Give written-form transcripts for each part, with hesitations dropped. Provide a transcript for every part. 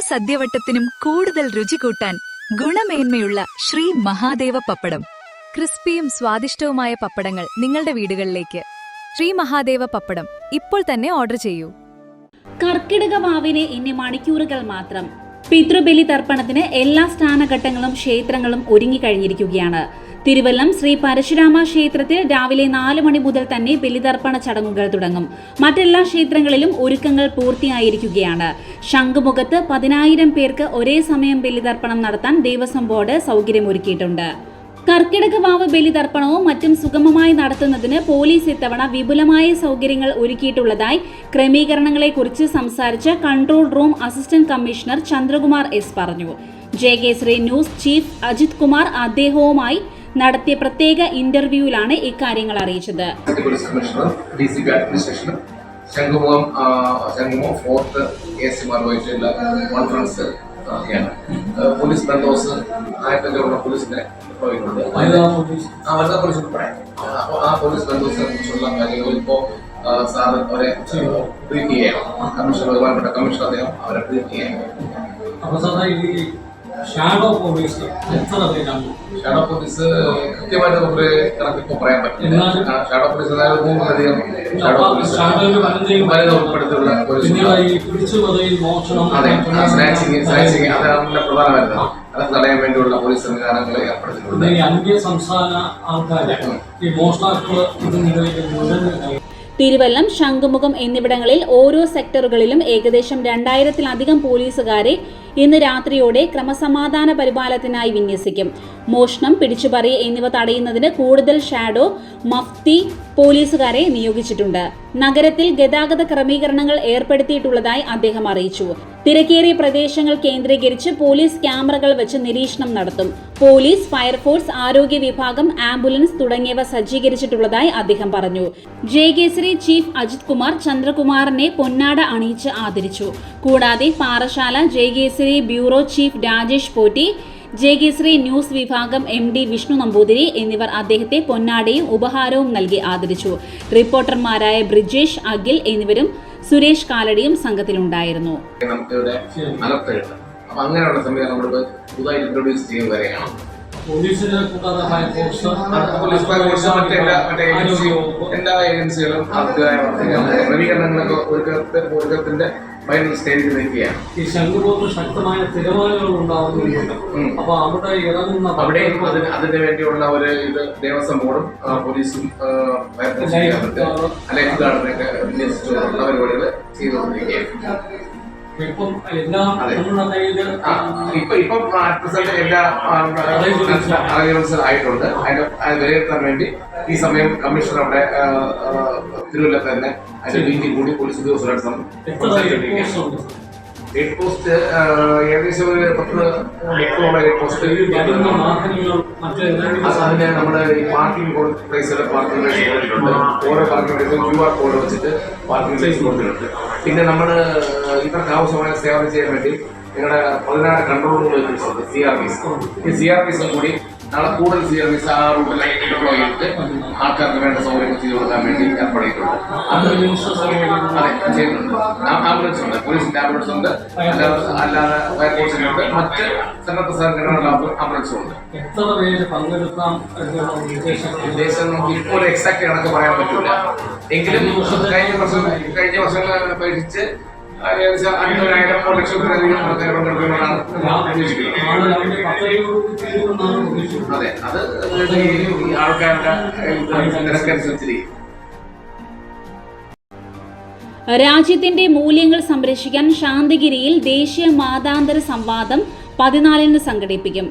സദ്യവട്ടത്തിനും കൂടുതൽ രുചി കൂട്ടാൻ ഗുണമേന്മയുള്ള ശ്രീ മഹാദേവ പപ്പടം. ക്രിസ്പിയും സ്വാദിഷ്ടവുമായ പപ്പടങ്ങൾ നിങ്ങളുടെ വീടുകളിലേക്ക്. ശ്രീ മഹാദേവ പപ്പടം ഇപ്പോൾ തന്നെ ഓർഡർ ചെയ്യൂ. കർക്കിടക വാവിന് ഇനി മണിക്കൂറുകൾ മാത്രം. പിതൃബലി തർപ്പണത്തിന് എല്ലാ സ്നാനഘട്ടങ്ങളും ക്ഷേത്രങ്ങളും ഒരുങ്ങിക്കഴിഞ്ഞിരിക്കുകയാണ്. തിരുവല്ലം ശ്രീ പരശുരാമ ക്ഷേത്രത്തിൽ രാവിലെ 4 മണി മുതൽ തന്നെ ബലിതർപ്പണ ചടങ്ങുകൾ തുടങ്ങും. മറ്റെല്ലാ ക്ഷേത്രങ്ങളിലും ഒരുക്കങ്ങൾ പൂർത്തിയായിരിക്കുകയാണ്. ശംഖുമുഖത്ത് 10,000 പേർക്ക് ഒരേ സമയം ബലിതർപ്പണം നടത്താൻ ദേവസ്വം ബോർഡ് സൗകര്യമൊരുക്കിയിട്ടുണ്ട്. കർക്കിടക വാവ് ബലിതർപ്പണവും മറ്റും സുഗമമായി നടത്തുന്നതിന് പോലീസ് ഇത്തവണ വിപുലമായ സൗകര്യങ്ങൾ ഒരുക്കിയിട്ടുള്ളതായി ക്രമീകരണങ്ങളെക്കുറിച്ച് സംസാരിച്ച control room assistant commissioner Chandrakumar S പറഞ്ഞു. ജയകേസരി ന്യൂസ് ചീഫ് അജിത് കുമാർ അദ്ദേഹവുമായി നടത്തിയ പ്രത്യേക ഇന്റർവ്യൂവിലാണ് ഇക്കാര്യങ്ങൾ അറിയിച്ചത്. പോലീസ് ബന്ധോസ് ആയിരത്തിലുള്ള പോലീസിനെ വനിതാ പോലീസ് ഉൾപ്പെടെ ആ പോലീസ് ബന്ധോസിനെ കുറിച്ചുള്ള കാര്യങ്ങൾ ഇപ്പോൾ സാർ അവരെ ബ്രീഫ് ചെയ്യുകയാണ്. കമ്മീഷണർ ബഹുമാനപ്പെട്ട കമ്മീഷണർ അദ്ദേഹം അവരെ ബ്രീഫ് ചെയ്യുകയാണ്. ഷാഡോ പോലീസ് കൃത്യമായിട്ട് നമുക്ക് കണക്കിപ്പോൾ പറയാൻ പറ്റില്ല. ഷാഡോ പോലീസ് 3-ലധികം ഷാഡോ പോലീസ് വനിത ഉൾപ്പെടുത്തിയുള്ള അതെ സ്നാച്ചിങ് അതാണ് പ്രധാനമായിരുന്നത്. അത് തടയാൻ വേണ്ടിയുള്ള പോലീസ് സംവിധാനങ്ങൾ ഏർപ്പെടുത്തിയിട്ടുണ്ട്. അന്യ സംസ്ഥാന ആൾക്കാരെ ഈ മോഷ്ടാക്കള് തിരുവല്ലം, ശംഖുമുഖം എന്നിവിടങ്ങളിൽ ഓരോ സെക്ടറുകളിലും ഏകദേശം 2000-ലധികം പോലീസുകാരെ ഇന്ന് രാത്രിയോടെ ക്രമസമാധാന പരിപാലനത്തിനായി വിന്യസിക്കും. മോഷണം, പിടിച്ചുപറി എന്നിവ തടയുന്നതിന് കൂടുതൽ ഷാഡോ, മഫ്തി പോലീസുകാരെ നിയോഗിച്ചിട്ടുണ്ട്. നഗരത്തിൽ ഗതാഗത ക്രമീകരണങ്ങൾ ഏർപ്പെടുത്തിയിട്ടുള്ളതായി അദ്ദേഹം അറിയിച്ചു. തിരക്കേറിയ പ്രദേശങ്ങൾ കേന്ദ്രീകരിച്ച് പോലീസ് ക്യാമറകൾ വെച്ച് നിരീക്ഷണം നടത്തും. പോലീസ്, ഫയർഫോഴ്സ്, ആരോഗ്യ വിഭാഗം, ആംബുലൻസ് തുടങ്ങിയവ സജ്ജീകരിച്ചിട്ടുള്ളതായി അദ്ദേഹം പറഞ്ഞു. ജയകേസരി ചീഫ് അജിത് കുമാർ ചന്ദ്രകുമാറിനെ പൊന്നാട അണിയിച്ച് ആദരിച്ചു. കൂടാതെ Parassala Jayakesari bureau chief Rajesh Potti, Jayakesari news വിഭാഗം MD വിഷ്ണു നമ്പൂതിരി എന്നിവർ അദ്ദേഹത്തെ പൊന്നാടയും ഉപഹാരവും നൽകി ആദരിച്ചു. റിപ്പോർട്ടർമാരായ ബ്രിജേഷ്, അഖിൽ എന്നിവരും സുരേഷ് കാലടിയും സംഘത്തിലുണ്ടായിരുന്നു. അങ്ങനെയുള്ള സംവിധാനം നമ്മൾ പുതുതായി ഇൻട്രൊഡ്യൂസ് ചെയ്യുകയാണ്. എല്ലാ ഏജൻസികളും ക്രമീകരണങ്ങളൊക്കെ ഒരുക്കത്തിന്റെ ഫൈനൽ സ്റ്റേജിൽ നിൽക്കുകയാണ്. ഈ ശംഖുമുഖത്ത് ശക്തമായ തിരമാലകൾ ഉണ്ടാവുന്നുണ്ട്. അപ്പൊ അവിടെ ഇറങ്ങുന്ന അവിടെയും അതിന് വേണ്ടിയുള്ള ഒരു ഇത് ദേവസ്വം ബോർഡും പോലീസും ലൈഫ് ഗാർഡിനൊക്കെ വിന്യസിച്ചുള്ള പരിപാടികൾ ചെയ്തുകൊണ്ടിരിക്കുകയാണ്. ഇപ്പം എല്ലാം എല്ലാ അറേഞ്ച്മെന്റ്സ് ആയിട്ടുണ്ട്. അതിന്റെ വിലയിരുത്താൻ വേണ്ടി ഈ സമയം കമ്മീഷണർ അവിടെ തിരുവല്ലത്ത് തന്നെ അതിന്റെ മീറ്റിംഗ് കൂടി പോലീസ് ഉദ്യോഗസ്ഥരുടെ ഹെഡ് പോസ്റ്റ് ഏകദേശം ഒരു 10 ഹെഡ് പോസ്റ്റ്. അതിന് നമ്മുടെ ഈ പാർക്കിംഗ് പ്ലേസുകൾ പാർക്കിംഗ് പ്ലേസ് കൊടുത്തിട്ടുണ്ട്. ഓരോ പാർക്കിംഗ് പ്ലേസും QR കോഡ് വെച്ചിട്ട് പാർക്കിംഗ് പ്ലേസ് കൊടുത്തിട്ടുണ്ട്. പിന്നെ നമ്മൾ ഇവർക്ക് ആവശ്യമായ സേവനം ചെയ്യാൻ വേണ്ടി നിങ്ങളുടെ 16 കൺട്രോൾ റൂം വെച്ചിട്ടുണ്ട്. CRPs ഈ CRPs കൂടി നാളെ കൂടുതൽ CRPs ആ റൂട്ടിലായി ഡിപ്ലോയ് ചെയ്തിട്ട് ആൾക്കാർക്ക് വേണ്ട സൗകര്യങ്ങൾ ചെയ്തു കൊടുക്കാൻ വേണ്ടി ഏർപ്പെടുത്തിയിട്ടുണ്ട്. അതെ ചെയ്യുന്നുണ്ട്. ആംബുലൻസ് ഉണ്ട്, പോലീസിന്റെ ആംബുലൻസ് ഉണ്ട്, അല്ലാതെ ഫയർഫോഴ്സിനുണ്ട്, മറ്റ് സന്നദ്ധ സംഘടനകളുടെ ആംബുലൻസും ഉണ്ട്. ഉദ്ദേശം നമുക്ക് ഇപ്പോൾ എക്സാക്ട് കണക്ക് പറയാൻ പറ്റില്ല. എങ്കിലും കഴിഞ്ഞ വർഷങ്ങളെ അപേക്ഷിച്ച് ഏകദേശം 500,000 ലക്ഷത്തിലധികം ആൾക്കാർ പങ്കെടുക്കുന്നതാണ് ഉദ്ദേശിക്കുന്നത്. അതെ, അത് ആൾക്കാരുടെ തിരക്കനുസരിച്ചിരിക്കും. രാജ്യത്തിന്റെ മൂല്യങ്ങൾ സംരക്ഷിക്കാൻ ശാന്തിഗിരിയിൽ ദേശീയ മാതാന്തര സംവാദം 14-ന് സംഘടിപ്പിക്കും.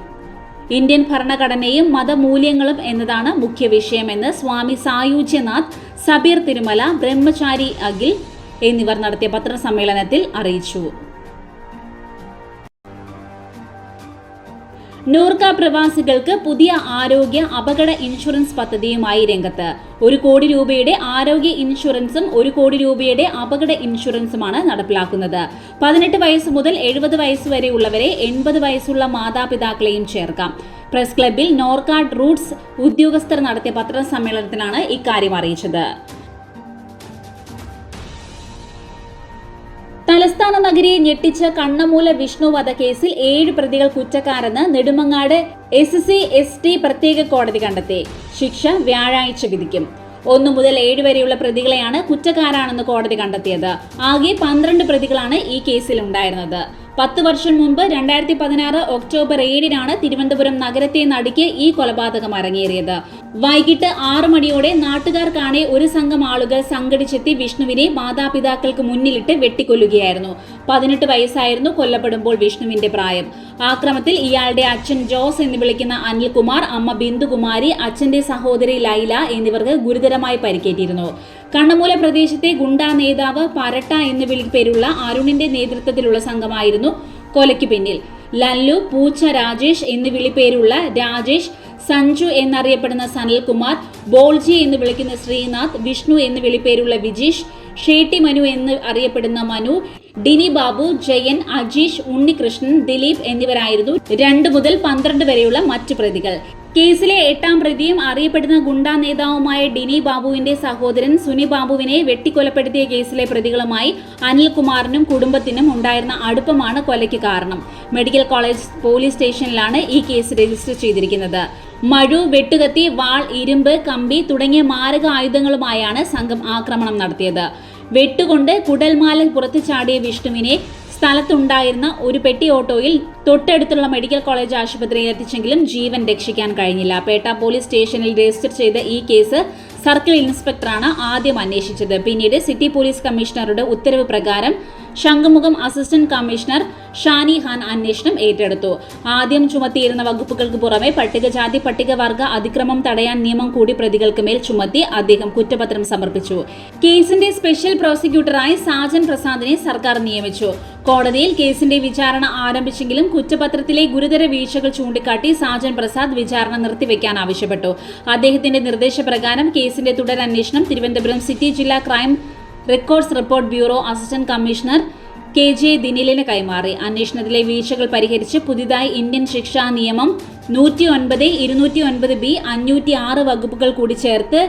ഇന്ത്യൻ ഭരണഘടനയും മതമൂല്യങ്ങളും എന്നതാണ് മുഖ്യ വിഷയമെന്ന് സ്വാമി സായുജ്യനാഥ്, സബീർ തിരുമല, ബ്രഹ്മചാരി അഖിൽ എന്നിവർ നടത്തിയ പത്രസമ്മേളനത്തിൽ അറിയിച്ചു. നോർക്ക പ്രവാസികൾക്ക് പുതിയ ആരോഗ്യ അപകട ഇൻഷുറൻസ് പദ്ധതിയുമായി രംഗത്ത്. 1 കോടി രൂപയുടെ ആരോഗ്യ ഇൻഷുറൻസും 1 കോടി രൂപയുടെ അപകട ഇൻഷുറൻസുമാണ് നടപ്പിലാക്കുന്നത്. 18 വയസ്സ് മുതൽ 70 വയസ്സ് വരെയുള്ളവരെ 80 വയസ്സുള്ള മാതാപിതാക്കളെയും ചേർക്കാം. പ്രസ് ക്ലബിൽ നോർക്കാഡ് റൂട്ട്സ് ഉദ്യോഗസ്ഥർ നടത്തിയ പത്രസമ്മേളനത്തിലാണ് ഇക്കാര്യം അറിയിച്ചത്. തലസ്ഥാന നഗരിയെ ഞെട്ടിച്ച കണ്ണമൂല വിഷ്ണു വധക്കേസിൽ 7 പ്രതികൾ കുറ്റക്കാരെന്ന് നെടുമങ്ങാട് SC/ST പ്രത്യേക കോടതി കണ്ടെത്തി. ശിക്ഷ വ്യാഴാഴ്ച വിധിക്കും. 1 മുതൽ 7 വരെയുള്ള പ്രതികളെയാണ് കുറ്റക്കാരാണെന്ന് കോടതി കണ്ടെത്തിയത്. ആകെ 12 പ്രതികളാണ് ഈ കേസിൽ ഉണ്ടായിരുന്നത്. 10 വർഷം മുൻപ് 2016 ഒക്ടോബർ 7-നാണ് തിരുവനന്തപുരം നഗരത്തെ നടുക്കിയ ഈ കൊലപാതകം അരങ്ങേറിയത്. വൈകിട്ട് 6 മണിയോടെ നാട്ടുകാർ കാണെ ഒരു സംഘം ആളുകൾ സംഘടിച്ചെത്തി വിഷ്ണുവിനെ മാതാപിതാക്കൾക്ക് മുന്നിലിട്ട് വെട്ടിക്കൊല്ലുകയായിരുന്നു. 18 വയസ്സായിരുന്നു കൊല്ലപ്പെടുമ്പോൾ വിഷ്ണുവിന്റെ പ്രായം. ആക്രമത്തിൽ ഇയാളുടെ അച്ഛൻ ജോസ് എന്ന് വിളിക്കുന്ന അനിൽകുമാർ, അമ്മ ബിന്ദുകുമാരി, അച്ഛന്റെ സഹോദരി ലൈല എന്നിവർക്ക് ഗുരുതരമായി പരിക്കേറ്റിരുന്നു. കണ്ണമൂല പ്രദേശത്തെ ഗുണ്ടാ നേതാവ് പരട്ട എന്നു വിളിപ്പേരുള്ള അരുണിന്റെ നേതൃത്വത്തിലുള്ള സംഘമായിരുന്നു കൊലയ്ക്ക് പിന്നിൽ. ലല്ലു, പൂച്ച രാജേഷ് എന്ന് വിളിപ്പേരുള്ള രാജേഷ്, സഞ്ജു എന്നറിയപ്പെടുന്ന സനൽകുമാർ, ബോൾജി എന്ന് വിളിക്കുന്ന ശ്രീനാഥ്, വിഷ്ണു എന്ന് വിളിപ്പേരുള്ള വിജീഷ്, ഷേട്ടി മനു എന്ന് അറിയപ്പെടുന്ന മനു, ഡിനി ബാബു, ജയൻ, അജീഷ്, ഉണ്ണികൃഷ്ണൻ, ദിലീപ് എന്നിവരായിരുന്നു 2 മുതൽ 12 വരെയുള്ള മറ്റു പ്രതികൾ. കേസിലെ 8ാം പ്രതിയും അറിയപ്പെടുന്ന ഗുണ്ടാ നേതാവുമായ ഡിനി ബാബുവിന്റെ സഹോദരൻ സുനി ബാബുവിനെ വെട്ടിക്കൊലപ്പെടുത്തിയ കേസിലെ പ്രതികളുമായി അനിൽകുമാറിനും കുടുംബത്തിനും ഉണ്ടായിരുന്ന അടുപ്പമാണ് കൊലയ്ക്ക് കാരണം. മെഡിക്കൽ കോളേജ് പോലീസ് സ്റ്റേഷനിലാണ് ഈ കേസ് രജിസ്റ്റർ ചെയ്തിരിക്കുന്നത്. മഴു, വെട്ടുകത്തി, വാൾ, ഇരുമ്പ്, കമ്പി തുടങ്ങിയ മാരക ആയുധങ്ങളുമായാണ് സംഘം ആക്രമണം നടത്തിയത്. വെട്ടുകൊണ്ട് കുടൽമാല പുറത്തു ചാടിയ വിഷ്ണുവിനെ സ്ഥലത്തുണ്ടായിരുന്ന ഒരു പെട്ടി ഓട്ടോയിൽ തൊട്ടടുത്തുള്ള മെഡിക്കൽ കോളേജ് ആശുപത്രിയിൽ എത്തിച്ചെങ്കിലും ജീവൻ രക്ഷിക്കാൻ കഴിഞ്ഞില്ല. പേട്ട പോലീസ് സ്റ്റേഷനിൽ രജിസ്റ്റർ ചെയ്ത ഈ കേസ് സർക്കിൾ ഇൻസ്പെക്ടറാണ് ആദ്യം അന്വേഷിച്ചത്. പിന്നീട് സിറ്റി പോലീസ് കമ്മീഷണറുടെ ഉത്തരവ് പ്രകാരം ശംഖുമുഖം അസിസ്റ്റന്റ് കമ്മീഷണർ ഷാനി ഖാൻ അന്വേഷണം ഏറ്റെടുത്തു. ആദ്യം ചുമത്തിയിരുന്ന വകുപ്പുകൾക്ക് പുറമെ പട്ടികജാതി പട്ടികവർഗ അതിക്രമം തടയാൻ നിയമം കൂടി പ്രതികൾക്ക് മേൽ ചുമത്തി അദ്ദേഹം കുറ്റപത്രം സമർപ്പിച്ചു. കേസിന്റെ സ്പെഷ്യൽ പ്രോസിക്യൂട്ടറായി സാജൻ പ്രസാദിനെ സർക്കാർ നിയമിച്ചു. കോടതിയിൽ കേസിന്റെ വിചാരണ ആരംഭിച്ചെങ്കിലും കുറ്റപത്രത്തിലെ ഗുരുതര വീഴ്ചകൾ ചൂണ്ടിക്കാട്ടി സാജൻ പ്രസാദ് വിചാരണ നിർത്തിവെക്കാൻ ആവശ്യപ്പെട്ടു. അദ്ദേഹത്തിന്റെ നിർദ്ദേശപ്രകാരം കേസിന്റെ തുടരന്വേഷണം തിരുവനന്തപുരം സിറ്റി ജില്ലാ crime records report bureau assistant commissioner KJ ദിനിലിന് കൈമാറി. അന്വേഷണത്തിലെ വീഴ്ചകൾ പരിഹരിച്ച് പുതിയതായി ഇന്ത്യൻ ശിക്ഷാ നിയമം 109, 209B, 506 വകുപ്പുകൾ കൂടി ചേർത്ത്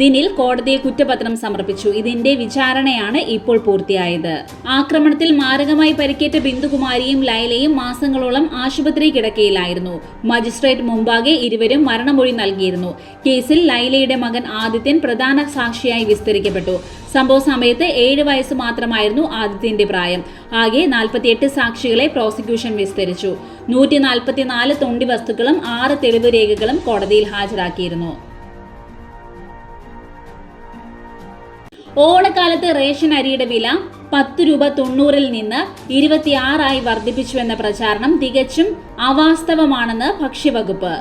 ദിനിൽ കോടതിയിൽ കുറ്റപത്രം സമർപ്പിച്ചു. ഇതിന്റെ വിചാരണയാണ് ഇപ്പോൾ പൂർത്തിയായത്. ആക്രമണത്തിൽ മാരകമായി പരിക്കേറ്റ ബിന്ദുകുമാരിയും ലൈലയും മാസങ്ങളോളം ആശുപത്രി കിടക്കയിലായിരുന്നു. മജിസ്ട്രേറ്റ് മുമ്പാകെ ഇരുവരും മരണമൊഴി നൽകിയിരുന്നു. കേസിൽ ലൈലയുടെ മകൻ ആദിത്യൻ പ്രധാന സാക്ഷിയായി വിസ്തരിക്കപ്പെട്ടു. സംഭവ സമയത്ത് 7 വയസ്സ് മാത്രമായിരുന്നു ആദിത്യന്റെ പ്രായം. ആകെ 48 സാക്ഷികളെ പ്രോസിക്യൂഷൻ വിസ്തരിച്ചു. 144 തൊണ്ടി വസ്തുക്കളും 6 തെളിവ് രേഖകളും കോടതിയിൽ ഹാജരാക്കിയിരുന്നു. ഓണക്കാലത്ത് റേഷൻ അരിയുടെ വില 10 രൂപ 90-ൽ നിന്ന് 26 വർദ്ധിപ്പിച്ചുവെന്ന പ്രചാരണം തികച്ചും അവാസ്തവമാണെന്ന് ഭക്ഷ്യവകുപ്പ്.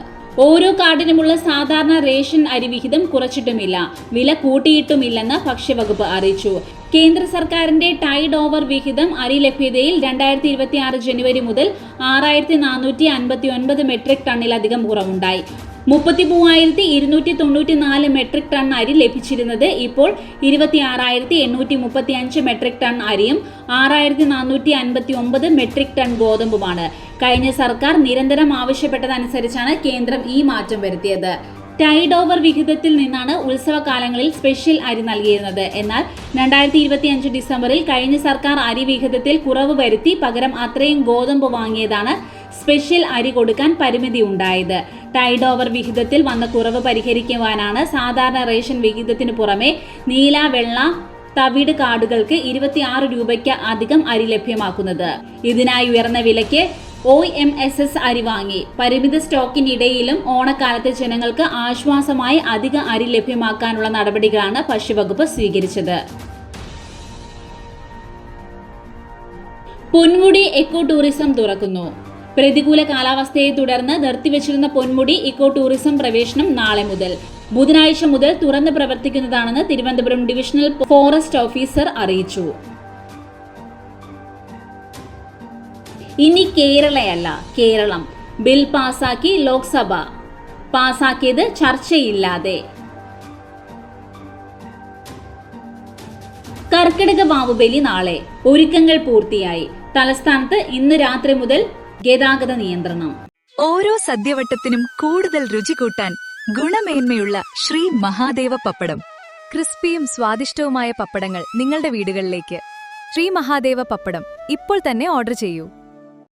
ഓരോ കാർഡിനുമുള്ള സാധാരണ റേഷൻ അരി വിഹിതം കുറച്ചിട്ടുമില്ല, വില കൂട്ടിയിട്ടുമില്ലെന്ന് ഭക്ഷ്യവകുപ്പ് അറിയിച്ചു. കേന്ദ്ര സർക്കാരിന്റെ ടൈഡ് ഓവർ വിഹിതം അരി ലഭ്യതയിൽ 2026 ജനുവരി മുതൽ 6459 മെട്രിക് ടണ്ണിലധികം കുറവുണ്ടായി. 33,294 മെട്രിക് ടൺ അരി ലഭിച്ചിരുന്നത് ഇപ്പോൾ 26,835 മെട്രിക് ടൺ അരിയും 6,459 മെട്രിക് ടൺ ഗോതമ്പുമാണ്. കഴിഞ്ഞ സർക്കാർ നിരന്തരം ആവശ്യപ്പെട്ടതനുസരിച്ചാണ് കേന്ദ്രം ഈ മാറ്റം വരുത്തിയത്. ടൈഡ് ഓവർ വിഹിതത്തിൽ നിന്നാണ് ഉത്സവകാലങ്ങളിൽ സ്പെഷ്യൽ അരി നൽകിയിരുന്നത്. എന്നാൽ 2025 ഡിസംബറിൽ കഴിഞ്ഞ സർക്കാർ അരി വിഹിതത്തിൽ കുറവ് വരുത്തി പകരം അത്രയും ഗോതമ്പ് വാങ്ങിയതാണ് സ്പെഷ്യൽ അരി കൊടുക്കാൻ പരിമിതി ഉണ്ടായത്. ടൈഡ് ഓവർ വിഹിതത്തിൽ വന്ന കുറവ് പരിഹരിക്കുവാനാണ് സാധാരണ റേഷൻ വിഹിതത്തിനു പുറമെ നീല, വെള്ള, തവിട് കാർഡുകൾക്ക് 26 രൂപയ്ക്ക് അധികം അരി ലഭ്യമാക്കുന്നത്. ഇതിനായി ഉയർന്ന വിലയ്ക്ക് OMSS അരി വാങ്ങി. പരിമിത സ്റ്റോക്കിനിടയിലും ഓണക്കാലത്ത് ജനങ്ങൾക്ക് ആശ്വാസമായി അധിക അരി ലഭ്യമാക്കാനുള്ള നടപടികളാണ് ഭക്ഷ്യവകുപ്പ് സ്വീകരിച്ചത്. പൊന്മുടി എക്കോ ടൂറിസം തുറക്കുന്നു. പ്രതികൂല കാലാവസ്ഥയെ തുടർന്ന് നിർത്തിവച്ചിരുന്ന പൊന്മുടി ഇക്കോ ടൂറിസം പ്രവേശനം നാളെ മുതൽ ബുധനാഴ്ച മുതൽ തുറന്ന് പ്രവർത്തിക്കുന്നതാണെന്ന് തിരുവനന്തപുരം ഡിവിഷണൽ ഫോറസ്റ്റ് ഓഫീസർ അറിയിച്ചു. ഇനി കേരളയല്ല, കേരളം. ബിൽ പാസാക്കി ലോക്സഭ. പാസാക്കിയത് ചർച്ചയില്ലാതെ. കർക്കിടക വാവുബലി നാളെ. ഒരുക്കങ്ങൾ പൂർത്തിയായി. തലസ്ഥാനത്ത് ഇന്ന് രാത്രി മുതൽ ഗതാഗത നിയന്ത്രണം. ഓരോ സദ്യവട്ടത്തിനും കൂടുതൽ രുചി കൂട്ടാൻ ഗുണമേന്മയുള്ള ശ്രീ മഹാദേവ പപ്പടം. ക്രിസ്പിയും സ്വാദിഷ്ടവുമായ പപ്പടങ്ങൾ നിങ്ങളുടെ വീടുകളിലേക്ക്. ശ്രീ മഹാദേവ പപ്പടം ഇപ്പോൾ തന്നെ ഓർഡർ ചെയ്യൂ.